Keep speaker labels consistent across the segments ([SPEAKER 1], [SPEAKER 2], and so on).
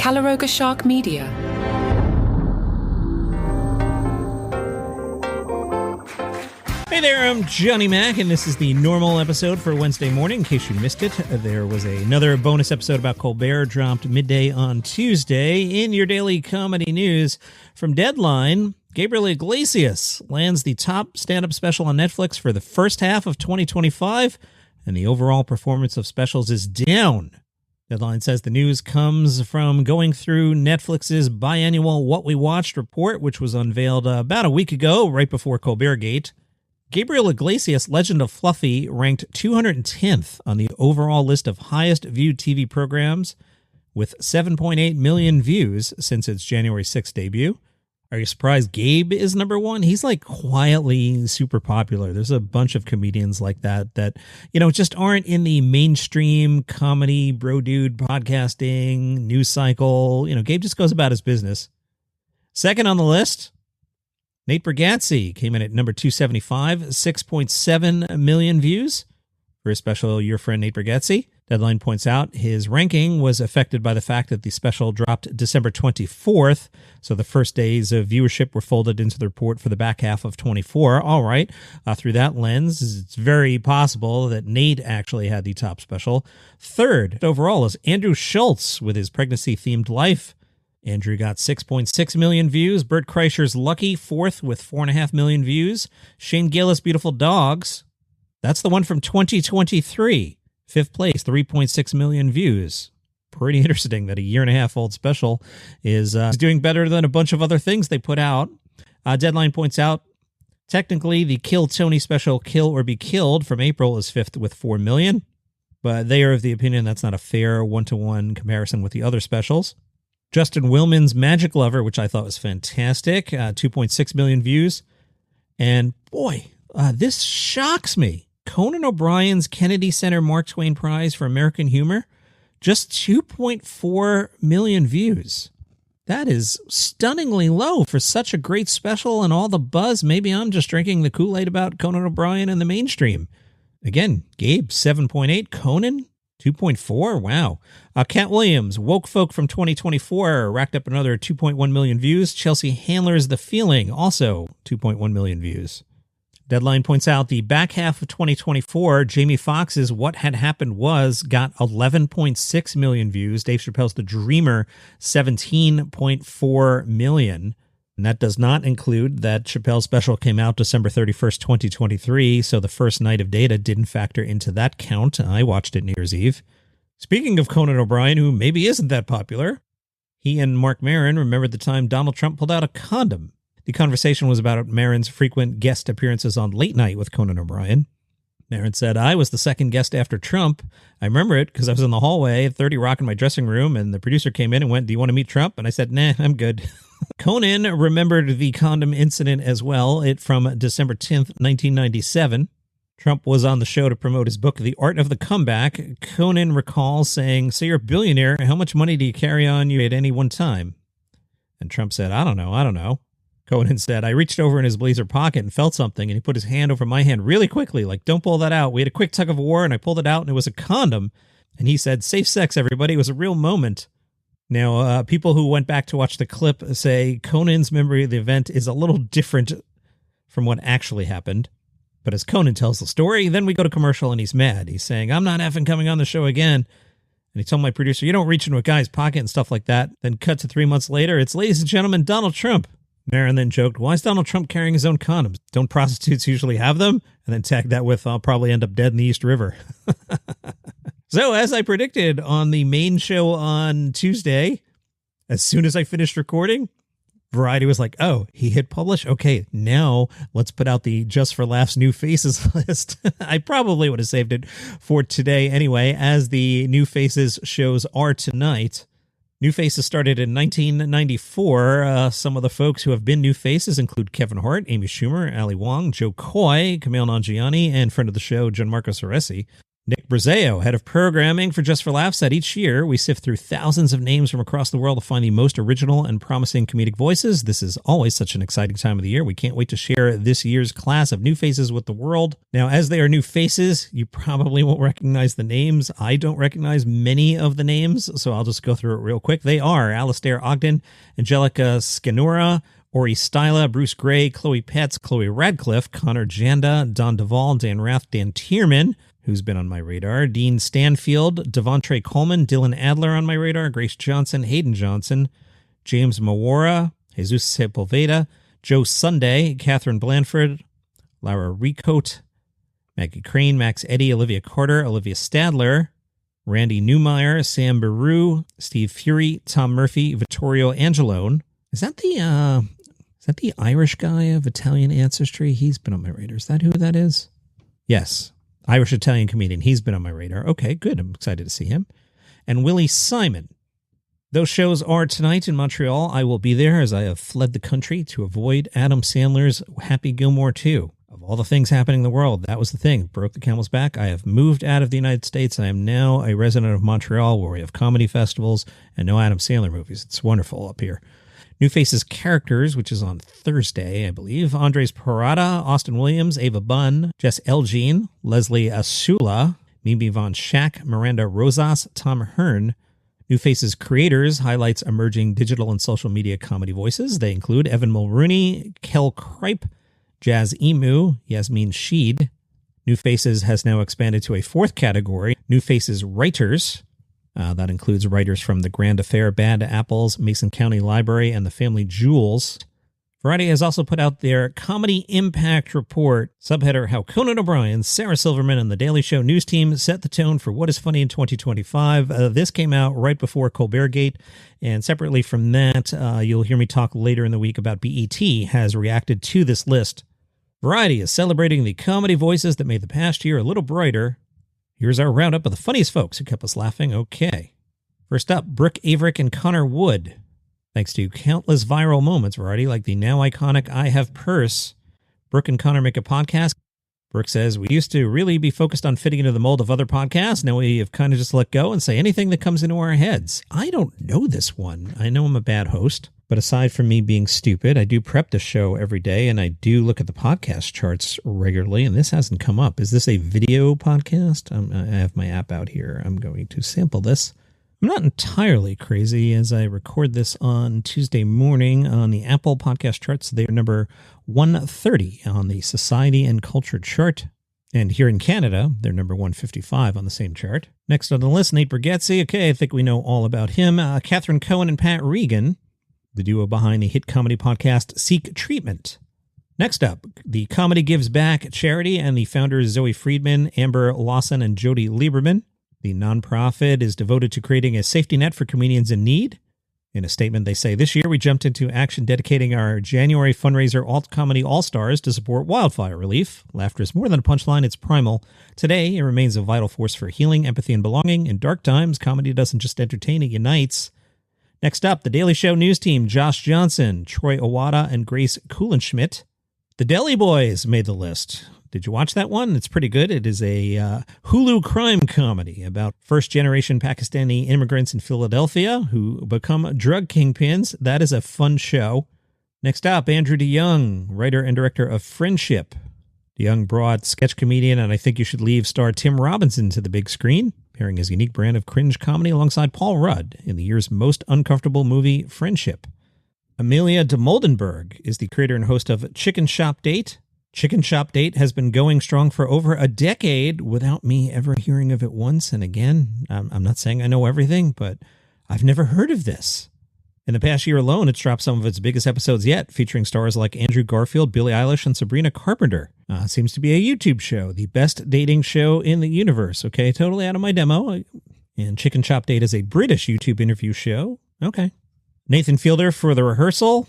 [SPEAKER 1] Calaroga Shark Media.
[SPEAKER 2] Hey there, I'm Johnny Mac, and this is the normal episode for Wednesday morning. In case you missed it, there was another bonus episode about Colbert dropped midday on Tuesday. In your daily comedy news, from Deadline, Gabriel Iglesias lands the top stand-up special on Netflix for the first half of 2025, and the overall performance of specials is down. Deadline says the news comes from going through Netflix's biannual What We Watched report, which was unveiled about a week ago, right before Colbertgate. Gabriel Iglesias, Legend of Fluffy, ranked 210th on the overall list of highest viewed TV programs with 7.8 million views since its January 6th debut. Are you surprised Gabe is number one? He's like quietly super popular. There's a bunch of comedians like that, just aren't in the mainstream comedy, bro dude, podcasting, news cycle. Gabe just goes about his business. Second on the list, Nate Bargatze came in at number 275, 6.7 million views for his special Your Friend Nate Bargatze. Deadline points out his ranking was affected by the fact that the special dropped December 24th, so the first days of viewership were folded into the report for the back half of 24. All right, through that lens, it's very possible that Nate actually had the top special. Third overall is Andrew Schultz with his pregnancy-themed Life. Andrew got 6.6 million views. Bert Kreischer's Lucky, fourth with 4.5 million views. Shane Gillis' Beautiful Dogs, that's the one from 2023. Fifth place, 3.6 million views. Pretty interesting that a year-and-a-half-old special is doing better than a bunch of other things they put out. Deadline points out, technically, the Kill Tony special, Kill or Be Killed, from April is fifth with 4 million. But they are of the opinion that's not a fair one-to-one comparison with the other specials. Justin Willman's Magic Lover, which I thought was fantastic, 2.6 million views. And boy, this shocks me. Conan O'Brien's Kennedy Center Mark Twain Prize for American Humor, just 2.4 million views. That is stunningly low for such a great special and all the buzz. Maybe I'm just drinking the Kool-Aid about Conan O'Brien in the mainstream. Again, Gabe, 7.8. Conan, 2.4. Wow. Cat Williams, Woke Folk from 2024, racked up another 2.1 million views. Chelsea Handler's The Feeling, also 2.1 million views. Deadline points out the back half of 2024, Jamie Foxx's What Had Happened Was got 11.6 million views. Dave Chappelle's The Dreamer, 17.4 million. And that does not include that Chappelle's special came out December 31st, 2023, so the first night of data didn't factor into that count. I watched it New Year's Eve. Speaking of Conan O'Brien, who maybe isn't that popular, he and Mark Maron remembered the time Donald Trump pulled out a condom. The conversation was about Maron's frequent guest appearances on Late Night with Conan O'Brien. Maron said, I was the second guest after Trump. I remember it because I was in the hallway at 30 Rock in my dressing room, and the producer came in and went, do you want to meet Trump? And I said, nah, I'm good. Conan remembered the condom incident as well. It from December 10th, 1997. Trump was on the show to promote his book, The Art of the Comeback. Conan recalls saying, so you're a billionaire. How much money do you carry on you at any one time? And Trump said, I don't know. Conan said, I reached over in his blazer pocket and felt something, and he put his hand over my hand really quickly, like, don't pull that out. We had a quick tug of war, and I pulled it out, and it was a condom. And he said, safe sex, everybody. It was a real moment. Now, people who went back to watch the clip say Conan's memory of the event is a little different from what actually happened. But as Conan tells the story, then we go to commercial, and he's mad. He's saying, I'm not effing coming on the show again. And he told my producer, you don't reach into a guy's pocket and stuff like that. Then cut to 3 months later, it's, ladies and gentlemen, Donald Trump. Maron then joked, why is Donald Trump carrying his own condoms? Don't prostitutes usually have them? And then tagged that with, I'll probably end up dead in the East River. So, as I predicted on the main show on Tuesday, as soon as I finished recording, Variety was like, oh, he hit publish? Okay, now let's put out the Just for Laughs New Faces list. I probably would have saved it for today anyway, as the New Faces shows are tonight. New Faces started in 1994. Some of the folks who have been New Faces include Kevin Hart, Amy Schumer, Ali Wong, Joe Coy, Kumail Nanjiani, and friend of the show, Gianmarco Ceresi. Nick Brazeo, head of programming for Just for Laughs, said each year we sift through thousands of names from across the world to find the most original and promising comedic voices. This is always such an exciting time of the year. We can't wait to share this year's class of new faces with the world. Now, as they are new faces, you probably won't recognize the names. I don't recognize many of the names, so I'll just go through it real quick. They are Alistair Ogden, Angelica Scanura, Ori Styla, Bruce Gray, Chloe Petz, Chloe Radcliffe, Connor Janda, Don Duvall, Dan Rath, Dan Tierman, who's been on my radar, Dean Stanfield, Devontre Coleman, Dylan Adler on my radar, Grace Johnson, Hayden Johnson, James Mawara, Jesus Sepulveda, Joe Sunday, Catherine Blanford, Laura Ricote, Maggie Crane, Max Eddy, Olivia Carter, Olivia Stadler, Randy Newmeyer, Sam Baru, Steve Fury, Tom Murphy, Vittorio Angelone. Is that the Irish guy of Italian ancestry? He's been on my radar. Is that who that is? Yes. Irish-Italian comedian. He's been on my radar. Okay, good. I'm excited to see him. And Willie Simon. Those shows are tonight in Montreal. I will be there as I have fled the country to avoid Adam Sandler's Happy Gilmore 2. Of all the things happening in the world, that was the thing. Broke the camel's back. I have moved out of the United States. I am now a resident of Montreal where we have comedy festivals and no Adam Sandler movies. It's wonderful up here. New Faces Characters, which is on Thursday, I believe. Andres Parada, Austin Williams, Ava Bunn, Jess Elgin, Leslie Asula, Mimi Von Schack, Miranda Rosas, Tom Hearn. New Faces Creators highlights emerging digital and social media comedy voices. They include Evan Mulrooney, Kel Kripe, Jazz Emu, Yasmin Sheed. New Faces has now expanded to a fourth category, New Faces Writers. That includes writers from The Grand Affair, Bad Apples, Mason County Library, and The Family Jewels. Variety has also put out their Comedy Impact Report, subheader How Conan O'Brien, Sarah Silverman, and The Daily Show news team set the tone for what is funny in 2025. This came out right before Colbertgate, and separately from that, you'll hear me talk later in the week about BET has reacted to this list. Variety is celebrating the comedy voices that made the past year a little brighter. Here's our roundup of the funniest folks who kept us laughing. Okay. First up, Brooke Averick and Connor Wood. Thanks to countless viral moments, Variety, like the now iconic I Have Purse, Brooke and Connor make a podcast. Brooke says, we used to really be focused on fitting into the mold of other podcasts. Now we have kind of just let go and say anything that comes into our heads. I don't know this one. I know I'm a bad host. But aside from me being stupid, I do prep the show every day, and I do look at the podcast charts regularly, and this hasn't come up. Is this a video podcast? I have my app out here. I'm going to sample this. I'm not entirely crazy as I record this on Tuesday morning on the Apple podcast charts. They are number 130 on the Society and Culture chart. And here in Canada, they're number 155 on the same chart. Next on the list, Nate Bargatze. Okay, I think we know all about him. Catherine Cohen and Pat Regan, the duo behind the hit comedy podcast Seek Treatment. Next up, the Comedy Gives Back charity and the founders Zoe Friedman, Amber Lawson, and Jody Lieberman. The nonprofit is devoted to creating a safety net for comedians in need. In a statement, they say, this year we jumped into action dedicating our January fundraiser Alt Comedy All-Stars to support wildfire relief. Laughter is more than a punchline, it's primal. Today, it remains a vital force for healing, empathy, and belonging. In dark times, comedy doesn't just entertain, it unites. Next up, The Daily Show news team, Josh Johnson, Troy Owada, and Grace Kulenschmidt. The Deli Boys made the list. Did you watch that one? It's pretty good. It is a Hulu crime comedy about first-generation Pakistani immigrants in Philadelphia who become drug kingpins. That is a fun show. Next up, Andrew DeYoung, writer and director of Friendship. DeYoung brought sketch comedian and I Think You Should Leave star Tim Robinson to the big screen, pairing his unique brand of cringe comedy alongside Paul Rudd in the year's most uncomfortable movie, Friendship. Amelia de Moldenberg is the creator and host of Chicken Shop Date. Chicken Shop Date has been going strong for over a decade without me ever hearing of it once. And again, I'm not saying I know everything, but I've never heard of this. In the past year alone, it's dropped some of its biggest episodes yet, featuring stars like Andrew Garfield, Billie Eilish, and Sabrina Carpenter. Seems to be a YouTube show, the best dating show in the universe. Okay, totally out of my demo. And Chicken Shop Date is a British YouTube interview show. Okay. Nathan Fielder for The Rehearsal.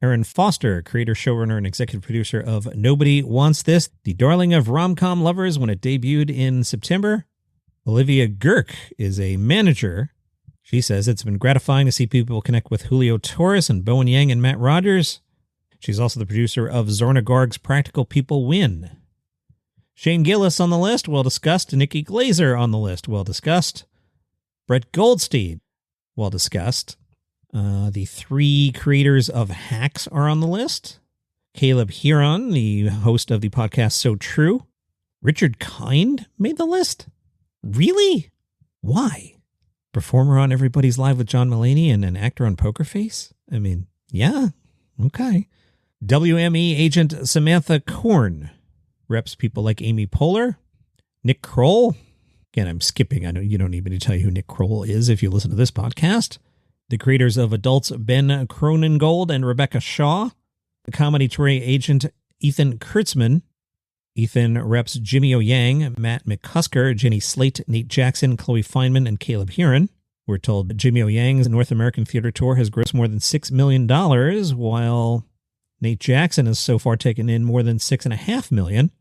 [SPEAKER 2] Aaron Foster, creator, showrunner, and executive producer of Nobody Wants This, the darling of rom-com lovers when it debuted in September. Olivia Girk is a manager. She says it's been gratifying to see people connect with Julio Torres and Bowen Yang and Matt Rogers. She's also the producer of Zorna Garg's Practical People Win. Shane Gillis on the list, well discussed. Nikki Glazer on the list, well discussed. Brett Goldstein, well discussed. The three creators of Hacks are on the list. Caleb Huron, the host of the podcast So True. Richard Kind made the list? Really? Why? Performer on Everybody's Live with John Mulaney and an actor on Poker Face? I mean, yeah, okay. WME agent Samantha Korn reps people like Amy Poehler. Nick Kroll. Again, I'm skipping. I know you don't need me to tell you who Nick Kroll is if you listen to this podcast. The creators of Adults, Ben Cronengold and Rebecca Shaw. The comedy touring agent Ethan Kurtzman. Ethan reps Jimmy O. Yang, Matt McCusker, Jenny Slate, Nate Jackson, Chloe Feynman, and Caleb Huron. We're told that Jimmy O. Yang's North American theater tour has grossed more than $6 million, while Nate Jackson has so far taken in more than $6.5 million.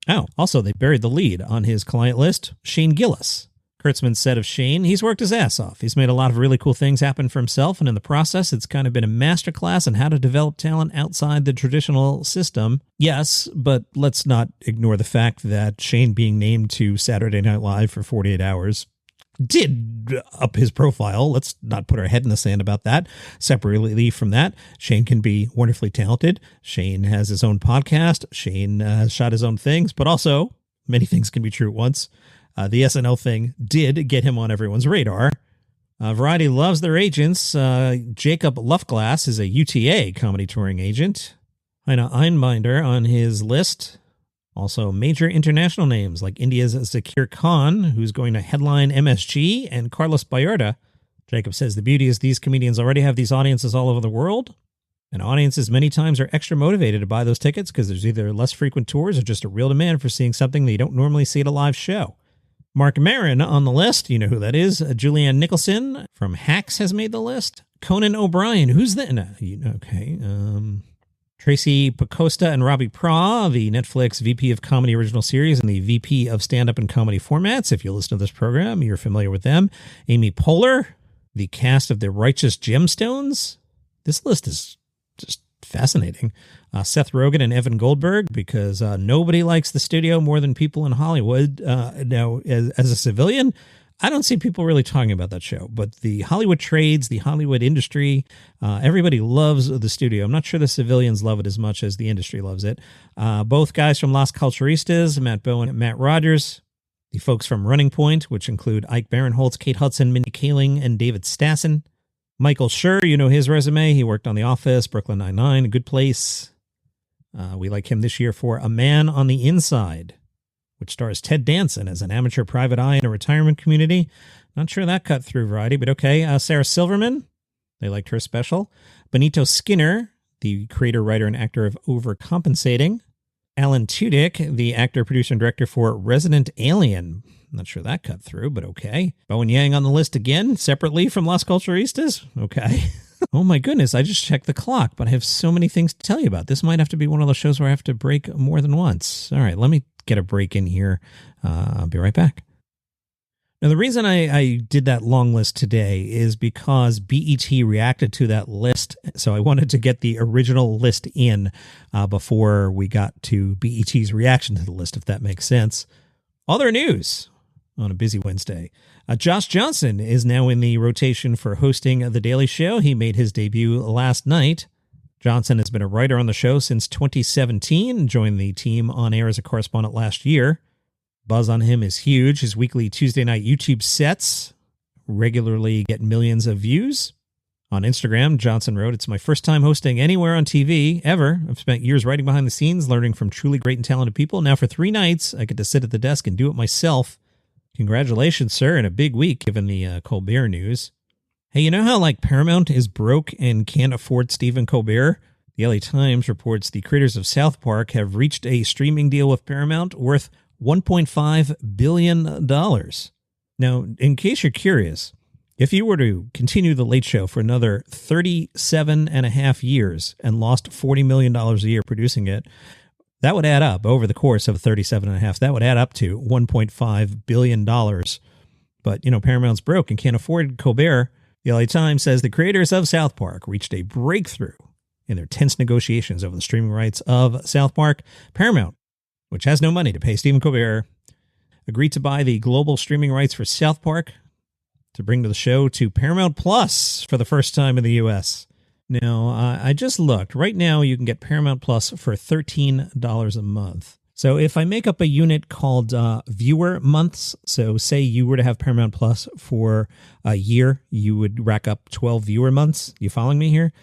[SPEAKER 2] Oh, also, they buried the lead on his client list, Shane Gillis. Kurtzman said of Shane, he's worked his ass off. He's made a lot of really cool things happen for himself, and in the process, it's kind of been a masterclass on how to develop talent outside the traditional system. Yes, but let's not ignore the fact that Shane being named to Saturday Night Live for 48 hours did up his profile. Let's not put our head in the sand about that. Separately from that, Shane can be wonderfully talented. Shane has his own podcast. Shane has shot his own things, but also many things can be true at once. The SNL thing did get him on everyone's radar. Variety loves their agents. Jacob Luftglass is a UTA comedy touring agent. Heine Einbinder on his list. Also, major international names like India's Zakir Khan, who's going to headline MSG, and Carlos Vallarta. Jacob says the beauty is these comedians already have these audiences all over the world, and audiences many times are extra motivated to buy those tickets because there's either less frequent tours or just a real demand for seeing something that you don't normally see at a live show. Mark Maron on the list, you know who that is. Julianne Nicholson from Hacks has made the list. Conan O'Brien, who's that? No, okay. Tracy Pacosta and Robbie Pra, the Netflix VP of Comedy Original Series and the VP of Stand-Up and Comedy Formats. If you listen to this program, you're familiar with them. Amy Poehler, the cast of The Righteous Gemstones. This list is just fascinating. Seth Rogen and Evan Goldberg, because nobody likes the studio more than people in Hollywood. Now, as a civilian, I don't see people really talking about that show, but the Hollywood trades, the Hollywood industry, everybody loves the studio. I'm not sure the civilians love it as much as the industry loves it. Both guys from Las Culturistas, Matt Bowen and Matt Rogers. The folks from Running Point, which include Ike Barinholtz, Kate Hudson, Mindy Kaling, and David Stassen. Michael Schur, you know his resume. He worked on The Office, Brooklyn Nine-Nine, A Good Place. We like him this year for A Man on the Inside, which stars Ted Danson as an amateur private eye in a retirement community. Not sure that cut through Variety, but okay. Sarah Silverman, they liked her special. Benito Skinner, the creator, writer, and actor of Overcompensating. Alan Tudyk, the actor, producer, and director for Resident Alien. Not sure that cut through, but okay. Bowen Yang on the list again, separately from Las Culturistas. Okay. Oh my goodness, I just checked the clock, but I have so many things to tell you about. This might have to be one of those shows where I have to break more than once. All right, let me get a break in here. I'll be right back. Now, the reason I did that long list today is because BET reacted to that list, so I wanted to get the original list in before we got to BET's reaction to the list, if that makes sense. Other news on a busy Wednesday. Josh Johnson is now in the rotation for hosting The Daily Show. He made his debut last night. Johnson has been a writer on the show since 2017 and joined the team on air as a correspondent last year. Buzz on him is huge. His weekly Tuesday night YouTube sets regularly get millions of views. On Instagram, Johnson wrote, "It's my first time hosting anywhere on TV, ever. I've spent years writing behind the scenes, learning from truly great and talented people. Now for 3 nights, I get to sit at the desk and do it myself. Congratulations, sir, and a big week given the Colbert news." Hey, you know how Paramount is broke and can't afford Stephen Colbert? The LA Times reports the creators of South Park have reached a streaming deal with Paramount worth $1.5 billion. Now, in case you're curious, if you were to continue The Late Show for another 37 and a half years and lost $40 million a year producing it, that would add up over the course of 37 and a half. That would add up to $1.5 billion. But, Paramount's broke and can't afford Colbert. The LA Times says the creators of South Park reached a breakthrough in their tense negotiations over the streaming rights of South Park. Paramount, which has no money to pay Stephen Colbert, agreed to buy the global streaming rights for South Park to bring the show to Paramount Plus for the first time in the U.S. Now, I just looked. Right now, you can get Paramount Plus for $13 a month. So if I make up a unit called viewer months, so say you were to have Paramount Plus for a year, you would rack up 12 viewer months. You following me here?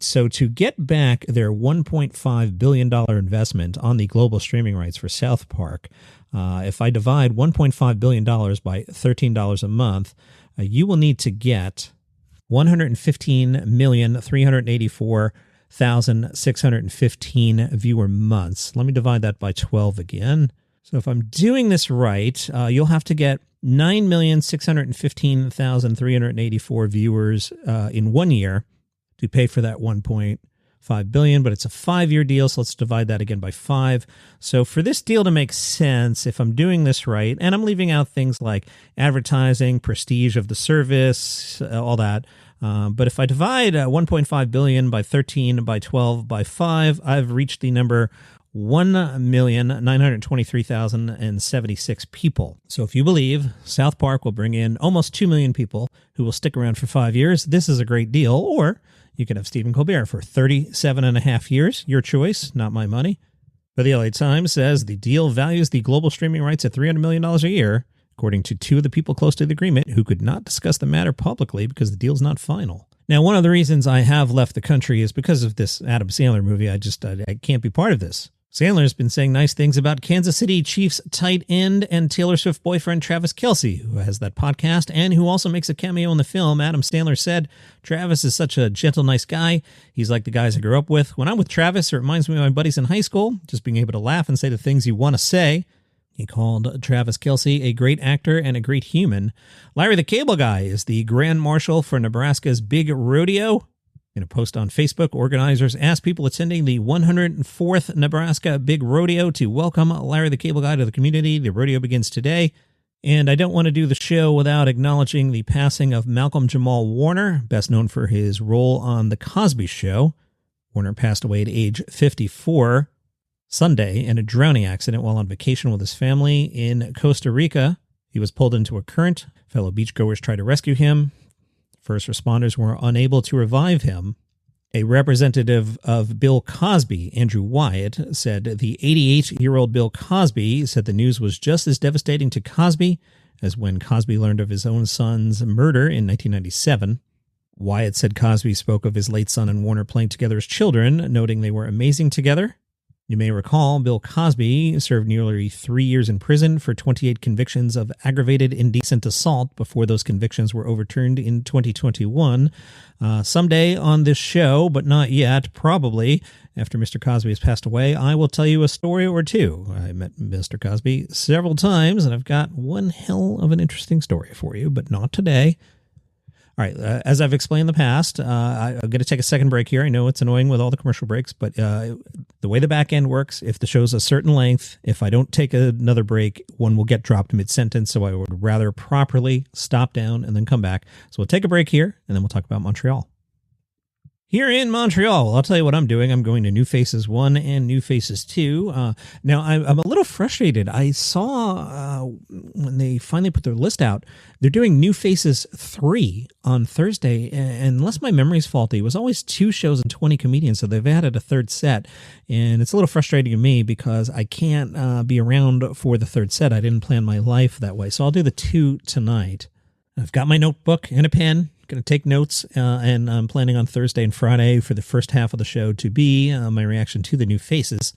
[SPEAKER 2] So to get back their $1.5 billion investment on the global streaming rights for South Park, if I divide $1.5 billion by $13 a month, you will need to get 115,384,615 viewer months. Let me divide that by 12 again. So if I'm doing this right, you'll have to get 9,615,384 viewers in 1 year to pay for that 1.5 billion, but it's a 5-year deal, so let's divide that again by 5. So for this deal to make sense, if I'm doing this right, and I'm leaving out things like advertising, prestige of the service, all that, but if I divide 1.5 billion by 13 by 12 by 5, I've reached the number 1,923,076 people. So if you believe South Park will bring in almost 2 million people who will stick around for 5 years, this is a great deal. Or you can have Stephen Colbert for 37.5 years. Your choice, not my money. But the LA Times says the deal values the global streaming rights at $300 million a year, according to 2 of the people close to the agreement who could not discuss the matter publicly because the deal's not final. Now, one of the reasons I have left the country is because of this Adam Sandler movie. I can't be part of this. Sandler's been saying nice things about Kansas City Chiefs tight end and Taylor Swift boyfriend Travis Kelce, who has that podcast and who also makes a cameo in the film. Adam Sandler said, Travis is such a gentle, nice guy. He's like the guys I grew up with. When I'm with Travis, it reminds me of my buddies in high school, just being able to laugh and say the things you want to say. He called Travis Kelce a great actor and a great human. Larry the Cable Guy is the Grand Marshal for Nebraska's Big Rodeo. In a post on Facebook, organizers asked people attending the 104th Nebraska Big Rodeo to welcome Larry the Cable Guy to the community. The rodeo begins today. And I don't want to do the show without acknowledging the passing of Malcolm-Jamal Warner, best known for his role on The Cosby Show. Warner passed away at age 54 Sunday in a drowning accident while on vacation with his family in Costa Rica. He was pulled into a current. Fellow beachgoers tried to rescue him. First responders were unable to revive him. A representative of Bill Cosby, Andrew Wyatt, said the 88-year-old Bill Cosby said the news was just as devastating to Cosby as when Cosby learned of his own son's murder in 1997. Wyatt said Cosby spoke of his late son and Warner playing together as children, noting they were amazing together. You may recall Bill Cosby served nearly 3 years in prison for 28 convictions of aggravated indecent assault before those convictions were overturned in 2021. Someday on this show, but not yet, probably after Mr. Cosby has passed away, I will tell you a story or two. I met Mr. Cosby several times, and I've got one hell of an interesting story for you, but not today. All right, as I've explained in the past, I'm going to take a second break here. I know it's annoying with all the commercial breaks, but the way the back end works, if the show's a certain length, if I don't take another break, one will get dropped mid-sentence, so I would rather properly stop down and then come back. So we'll take a break here, and then we'll talk about Montreal. Here in Montreal, I'll tell you what I'm doing. I'm going to New Faces 1 and New Faces 2. Now, I'm a little frustrated. I saw when they finally put their list out, they're doing New Faces 3 on Thursday. And unless my memory's faulty, it was always 2 shows and 20 comedians, so they've added a third set. And it's a little frustrating to me because I can't be around for the third set. I didn't plan my life that way. So I'll do the 2 tonight. I've got my notebook and a pen. Going to take notes, and I'm planning on Thursday and Friday for the first half of the show to be my reaction to the New Faces.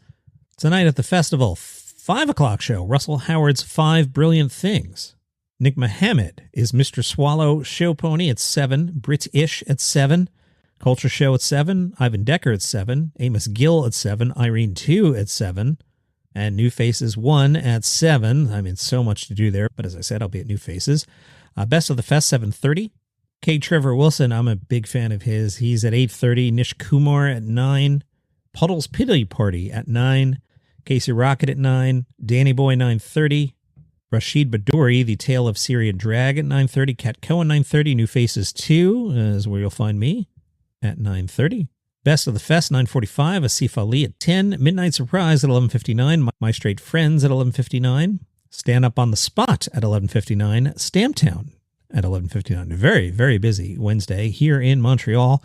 [SPEAKER 2] Tonight at the festival, 5 o'clock show, Russell Howard's 5 Brilliant Things. Nick Mohammed is Mr. Swallow Show Pony at 7, Brit-ish at 7, Culture Show at 7, Ivan Decker at 7, Amos Gill at 7, Irene 2 at 7, and New Faces 1 at 7. I mean, so much to do there, but as I said, I'll be at New Faces. Best of the Fest, 7:30. K. Trevor Wilson, I'm a big fan of his. He's at 8:30. Nish Kumar at 9. Puddle's Pity Party at 9. Casey Rocket at 9. Danny Boy, 9:30. Rashid Badouri, The Tale of Syrian Drag at 9:30. Kat Cohen, 9:30. New Faces 2 is where you'll find me at 9:30. Best of the Fest, 9:45. Asif Ali at 10. Midnight Surprise at 11:59. My Straight Friends at 11:59. Stand Up on the Spot at 11:59. Stamptown at 11:59. Very, very busy Wednesday here in Montreal,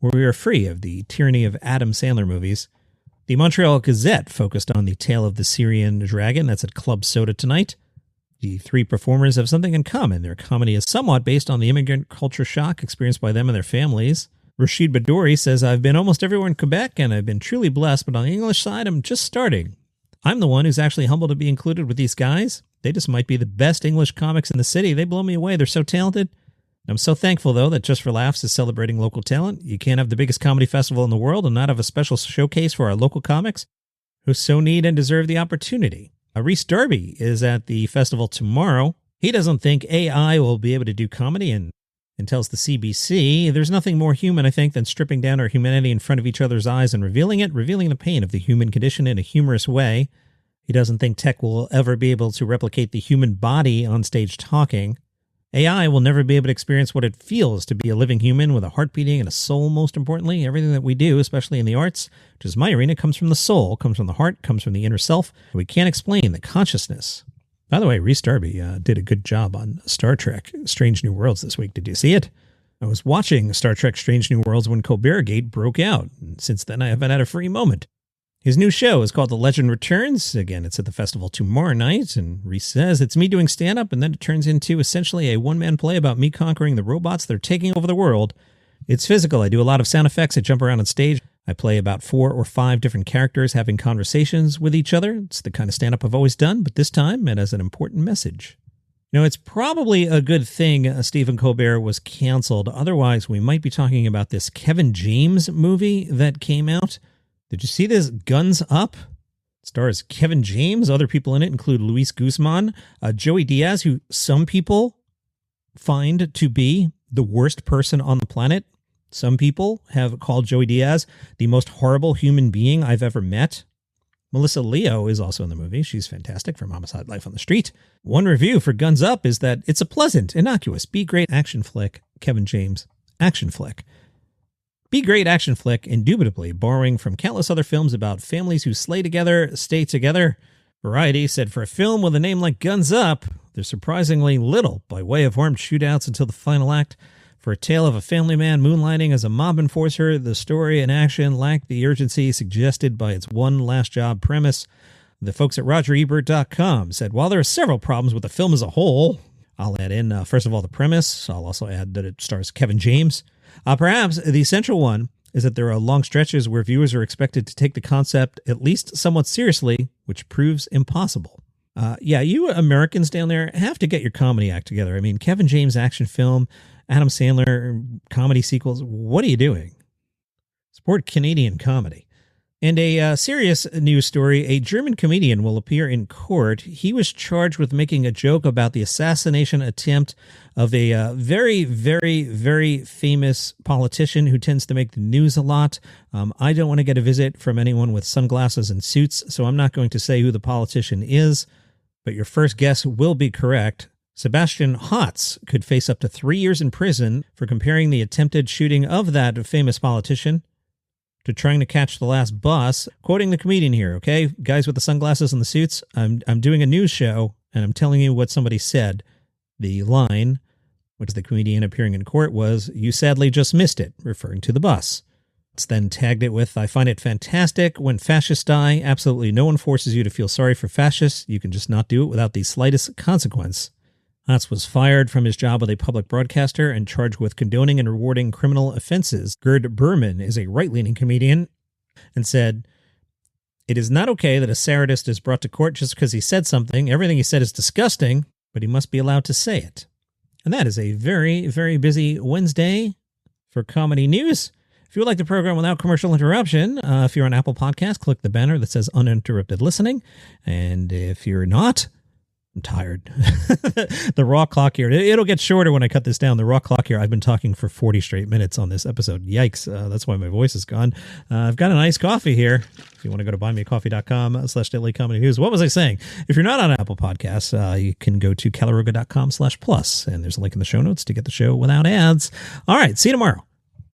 [SPEAKER 2] where we are free of the tyranny of Adam Sandler movies. The Montreal Gazette focused on the tale of the Syrian dragon. That's at Club Soda tonight. The three performers have something in common. Their comedy is somewhat based on the immigrant culture shock experienced by them and their families. Rashid Badouri says, I've been almost everywhere in Quebec, and I've been truly blessed, but on the English side, I'm just starting. I'm the one who's actually humbled to be included with these guys. They just might be the best English comics in the city. They blow me away. They're so talented. I'm so thankful, though, that Just for Laughs is celebrating local talent. You can't have the biggest comedy festival in the world and not have a special showcase for our local comics who so need and deserve the opportunity. Reese Darby is at the festival tomorrow. He doesn't think AI will be able to do comedy and tells the CBC, there's nothing more human, I think, than stripping down our humanity in front of each other's eyes and revealing the pain of the human condition in a humorous way. He doesn't think tech will ever be able to replicate the human body on stage talking. AI will never be able to experience what it feels to be a living human with a heart beating and a soul, most importantly. Everything that we do, especially in the arts, which is my arena, comes from the soul, comes from the heart, comes from the inner self. We can't explain the consciousness. By the way, Reese Darby did a good job on Star Trek Strange New Worlds this week. Did you see it? I was watching Star Trek Strange New Worlds when Colbert Gate broke out. And since then, I haven't had a free moment. His new show is called The Legend Returns. Again, it's at the festival tomorrow night, and Reese says, it's me doing stand-up, and then it turns into essentially a one-man play about me conquering the robots that are taking over the world. It's physical. I do a lot of sound effects. I jump around on stage. I play about 4 or 5 different characters having conversations with each other. It's the kind of stand-up I've always done, but this time it has an important message. You know, it's probably a good thing Stephen Colbert was canceled. Otherwise, we might be talking about this Kevin James movie that came out. Did you see this? Guns Up? It stars Kevin James. Other people in it include Luis Guzman, Joey Diaz, who some people find to be the worst person on the planet. Some people have called Joey Diaz the most horrible human being I've ever met. Melissa Leo is also in the movie. She's fantastic from Homicide: Life on the Street. One review for Guns Up is that it's a pleasant, innocuous, B-grade action flick. Kevin James, action flick. B-grade action flick, indubitably borrowing from countless other films about families who slay together, stay together. Variety said for a film with a name like Guns Up, there's surprisingly little by way of armed shootouts until the final act. For a tale of a family man moonlighting as a mob enforcer, the story and action lacked the urgency suggested by its one last job premise. The folks at RogerEbert.com said, while there are several problems with the film as a whole, I'll add in, first of all, the premise. I'll also add that it stars Kevin James. Perhaps the essential one is that there are long stretches where viewers are expected to take the concept at least somewhat seriously, which proves impossible. You Americans down there have to get your comedy act together. I mean, Kevin James action film, Adam Sandler comedy sequels. What are you doing? Support Canadian comedy. And a serious news story, a German comedian will appear in court. He was charged with making a joke about the assassination attempt of a very, very, very famous politician who tends to make the news a lot. I don't want to get a visit from anyone with sunglasses and suits, so I'm not going to say who the politician is, but your first guess will be correct. Sebastian Hotz could face up to 3 years in prison for comparing the attempted shooting of that famous politician to trying to catch the last bus. Quoting the comedian here, okay? Guys with the sunglasses and the suits, I'm doing a news show, and I'm telling you what somebody said. The line, which the comedian appearing in court, was, "You sadly just missed it," referring to the bus. It's then tagged it with, "I find it fantastic when fascists die. Absolutely no one forces you to feel sorry for fascists. You can just not do it without the slightest consequence." Hotz was fired from his job with a public broadcaster and charged with condoning and rewarding criminal offenses. Gerd Berman is a right-leaning comedian and said, "It is not okay that a satirist is brought to court just because he said something. Everything he said is disgusting, but he must be allowed to say it." And that is a very, very busy Wednesday for comedy news. If you would like the program without commercial interruption, if you're on Apple Podcasts, click the banner that says uninterrupted listening. And if you're not, I'm tired. The raw clock here. It'll get shorter when I cut this down. The raw clock here. I've been talking for 40 straight minutes on this episode. Yikes. That's why my voice is gone. I've got an iced coffee here. If you want to go to buymeacoffee.com/dailycomedynews. What was I saying? If you're not on Apple Podcasts, you can go to calaruga.com/plus. And there's a link in the show notes to get the show without ads. All right. See you tomorrow.